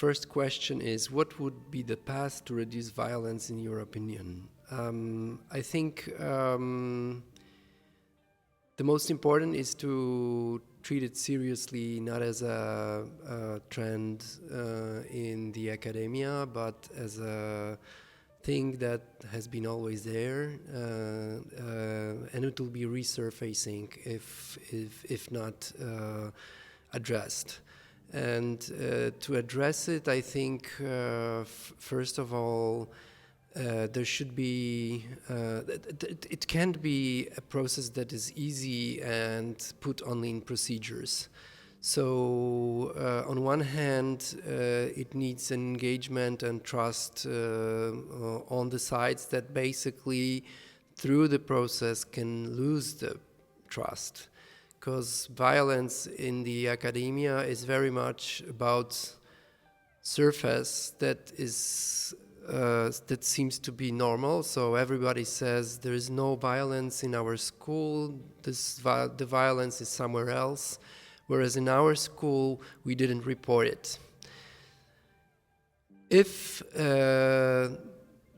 first question is, what would be the path to reduce violence in your opinion? I think the most important is to treat it seriously, not as a trend in the academia, but as a thing that has been always there, and it will be resurfacing if not addressed. And to address it, I think first of all, there should be, it can't be a process that is easy and put only in procedures. So on one hand, it needs an engagement and trust on the sides that basically through the process can lose the trust. Because violence in the academia is very much about surface that is that seems to be normal. So everybody says there is no violence in our school. The violence is somewhere else. Whereas in our school, we didn't report it. If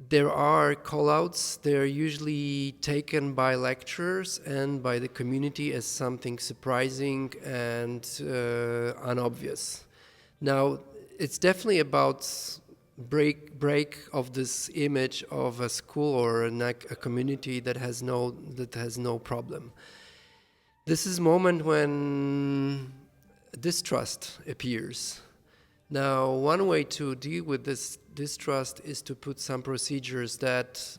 there are call-outs, they're usually taken by lecturers and by the community as something surprising and unobvious. Now, it's definitely about break of this image of a school or a community that has no problem. This is a moment when distrust appears. Now, one way to deal with this distrust is to put some procedures that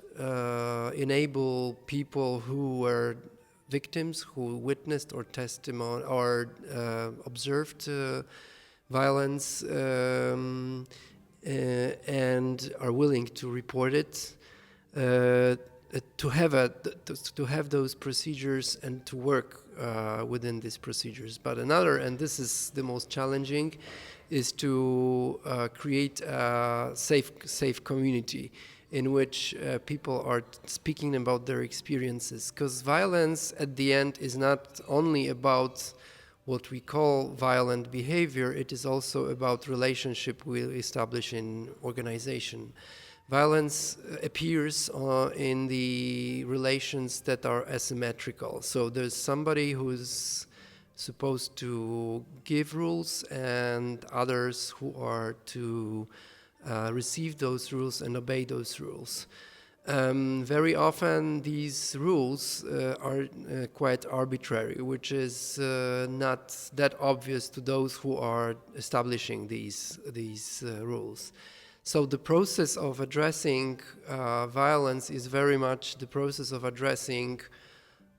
enable people who were victims, who witnessed or testimony or observed violence and are willing to report it, to have those procedures and to work within these procedures. But another, and this is the most challenging, is to create a safe community in which people are speaking about their experiences. Because violence at the end is not only about what we call violent behavior, it is also about relationship we establish in organization. Violence appears in the relations that are asymmetrical. So there's somebody who's supposed to give rules and others who are to receive those rules and obey those rules. Very often these rules are quite arbitrary, which is not that obvious to those who are establishing these rules. So the process of addressing violence is very much the process of addressing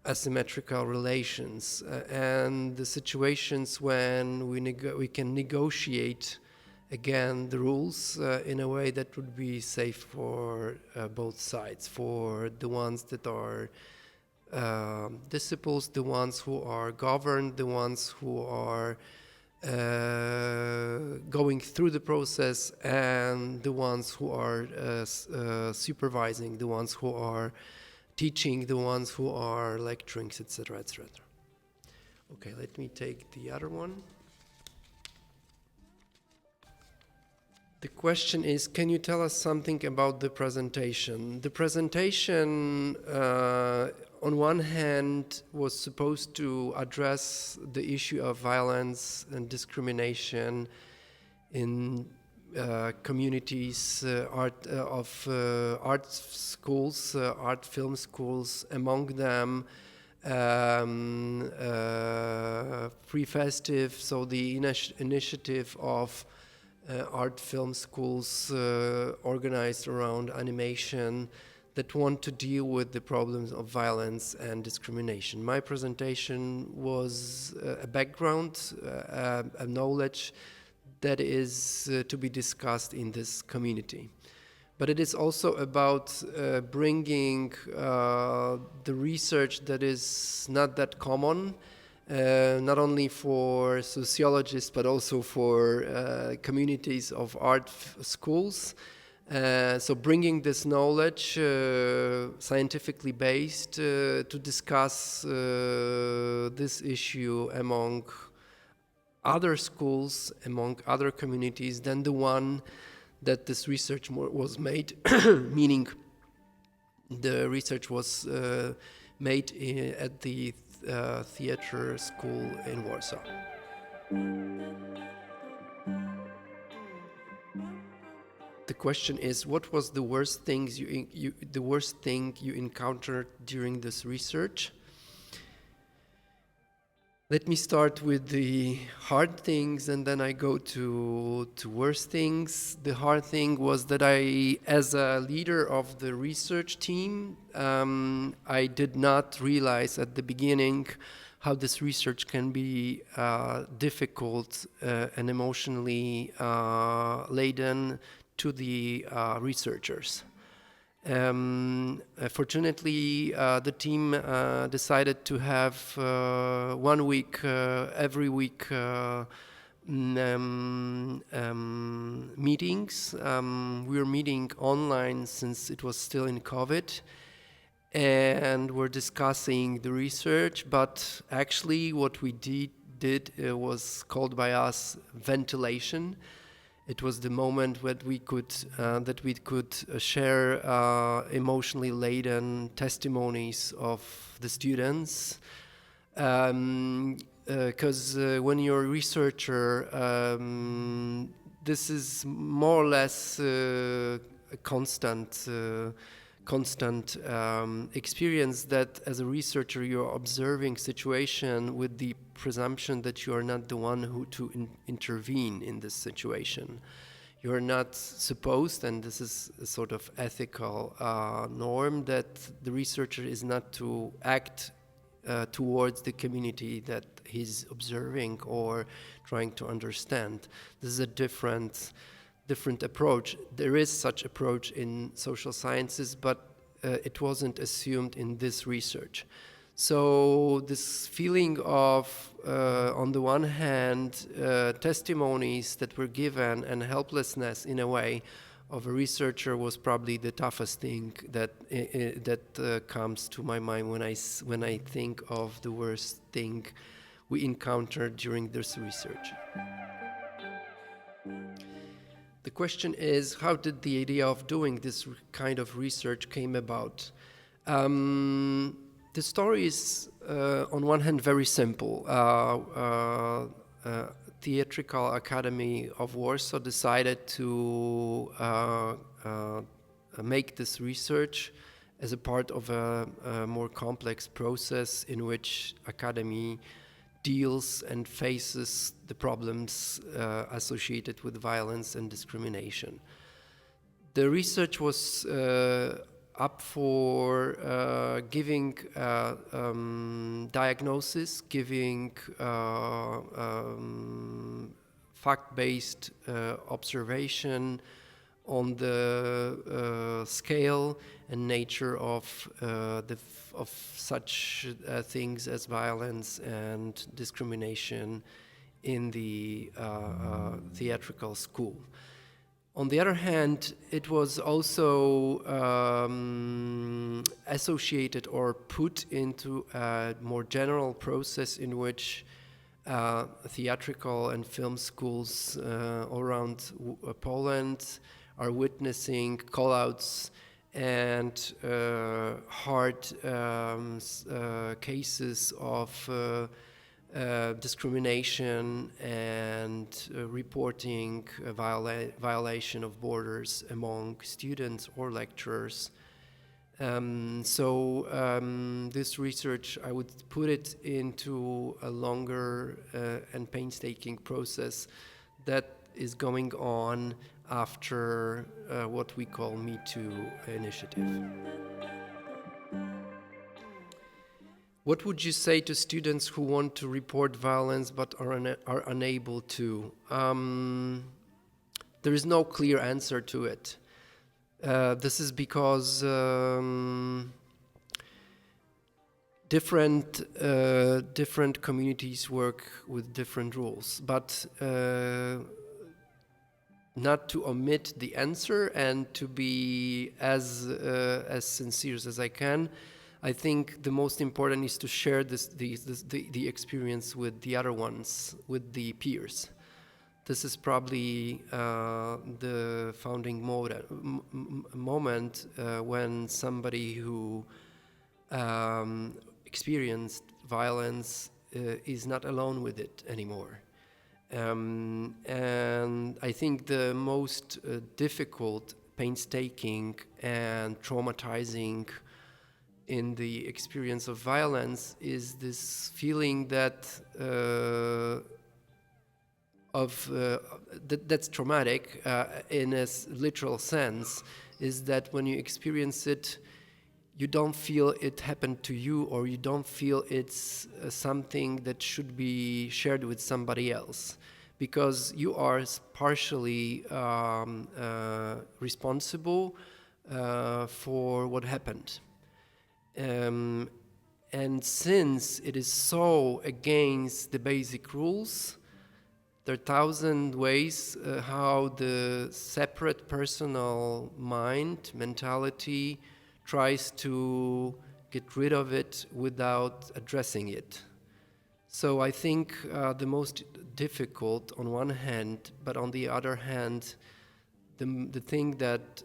asymmetrical relations and the situations when we can negotiate again the rules in a way that would be safe for both sides, for the ones that are disciples, the ones who are governed, the ones who are going through the process, and the ones who are supervising, the ones who are teaching, the ones who are lecturing, etc., etc. Okay, let me take the other one. The question is, can you tell us something about the presentation? The presentation, on one hand, was supposed to address the issue of violence and discrimination in communities, art schools, art film schools, among them Free Festive, so the initiative of art film schools organized around animation that want to deal with the problems of violence and discrimination. My presentation was a background, a knowledge that is to be discussed in this community. But it is also about bringing the research that is not that common, not only for sociologists, but also for communities of art schools. So bringing this knowledge, scientifically based, to discuss this issue among other schools, among other communities than the one that this research was made, meaning the research was made at the theater school in Warsaw. The question is, what was the worst things the worst thing you encountered during this research? Let me start with the hard things, and then I go to worse things. The hard thing was that I, as a leader of the research team, I did not realize at the beginning how this research can be difficult and emotionally laden to the researchers. Fortunately, the team decided to have 1 week, every week meetings. We were meeting online since it was still in COVID, and we're discussing the research, but actually what we did was called by us ventilation. It was the moment that we could share emotionally laden testimonies of the students, because when you're a researcher, this is more or less a constant experience that as a researcher you're observing situation with the presumption that you are not the one who to intervene in this situation. You're not supposed, and this is a sort of ethical norm, that the researcher is not to act towards the community that he's observing or trying to understand. This is a different approach. There is such approach in social sciences, but it wasn't assumed in this research. So this feeling of, on the one hand, testimonies that were given and helplessness in a way of a researcher was probably the toughest thing that comes to my mind when I think of the worst thing we encountered during this research. The question is, how did the idea of doing this kind of research came about? The story is, on one hand, very simple. Theatrical Academy of Warsaw decided to make this research as a part of a more complex process in which Academy deals and faces the problems associated with violence and discrimination. The research was up for giving diagnosis, giving fact-based observation on the scale and nature of such things as violence and discrimination in the theatrical school. On the other hand, it was also associated or put into a more general process in which theatrical and film schools all around Poland are witnessing call-outs and hard cases of discrimination and reporting violation of borders among students or lecturers. This research, I would put it into a longer and painstaking process that is going on after what we call Me Too initiative. What would you say to students who want to report violence but are unable to? There is no clear answer to it. This is because different communities work with different rules, but not to omit the answer and to be as sincere as I can. I think the most important is to share the experience with the other ones, with the peers. This is probably the founding moment when somebody who experienced violence is not alone with it anymore. And I think the most difficult, painstaking, and traumatizing in the experience of violence is this feeling that that's traumatic in a literal sense, is that when you experience it, you don't feel it happened to you, or you don't feel it's something that should be shared with somebody else, because you are partially responsible for what happened. And since it is so against the basic rules, there are 1,000 ways how the separate personal mind, mentality, tries to get rid of it without addressing it. So I think the most difficult on one hand, but on the other hand, the thing that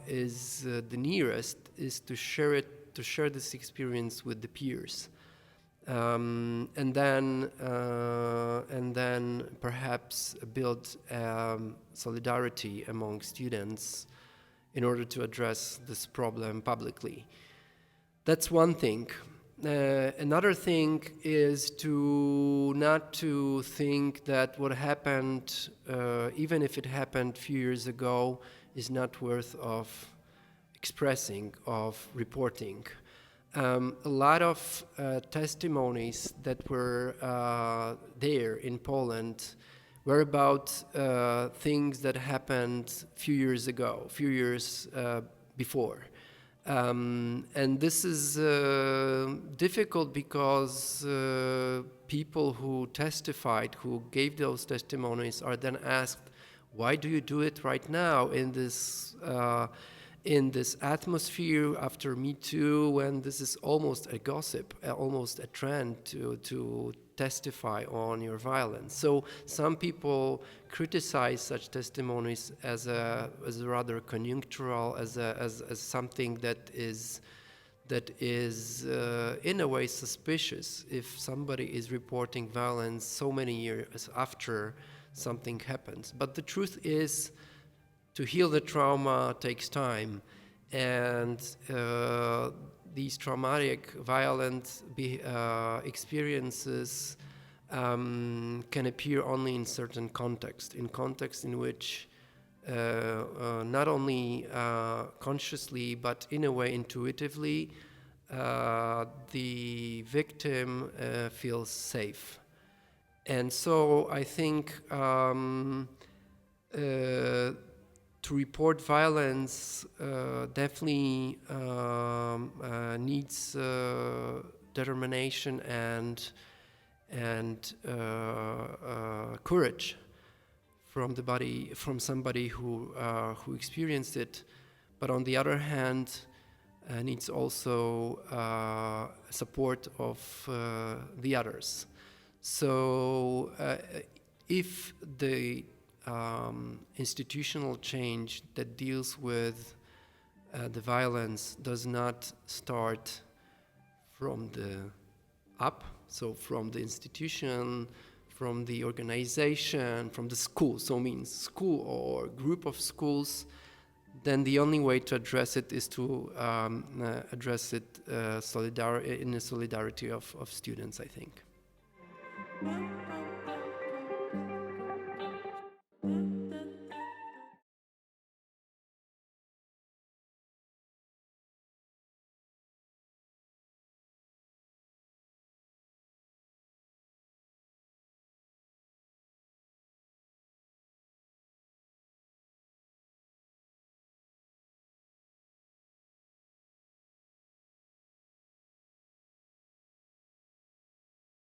is the nearest is to share this experience with the peers. And then perhaps build solidarity among students in order to address this problem publicly. That's one thing. Another thing is not to think that what happened, even if it happened a few years ago, is not worth of expressing, of reporting. A lot of testimonies that were there in Poland were about things that happened a few years before. And this is difficult because people who testified, who gave those testimonies, are then asked, why do you do it right now in this atmosphere after Me Too, when this is almost a gossip, almost a trend to testify on your violence? So some people criticize such testimonies as a rather conjunctural, as something that is in a way suspicious if somebody is reporting violence so many years after something happens. But the truth is, to heal the trauma takes time, and these traumatic, violent experiences can appear only in certain context in which not only consciously but in a way intuitively the victim feels safe. And so I think to report violence definitely needs determination and courage from somebody who experienced it, but on the other hand needs also support of the others. So if the institutional change that deals with the violence does not start from the up, so from the institution, from the organization, from the school, so means school or group of schools, then the only way to address it is to address it in the solidarity of students, I think.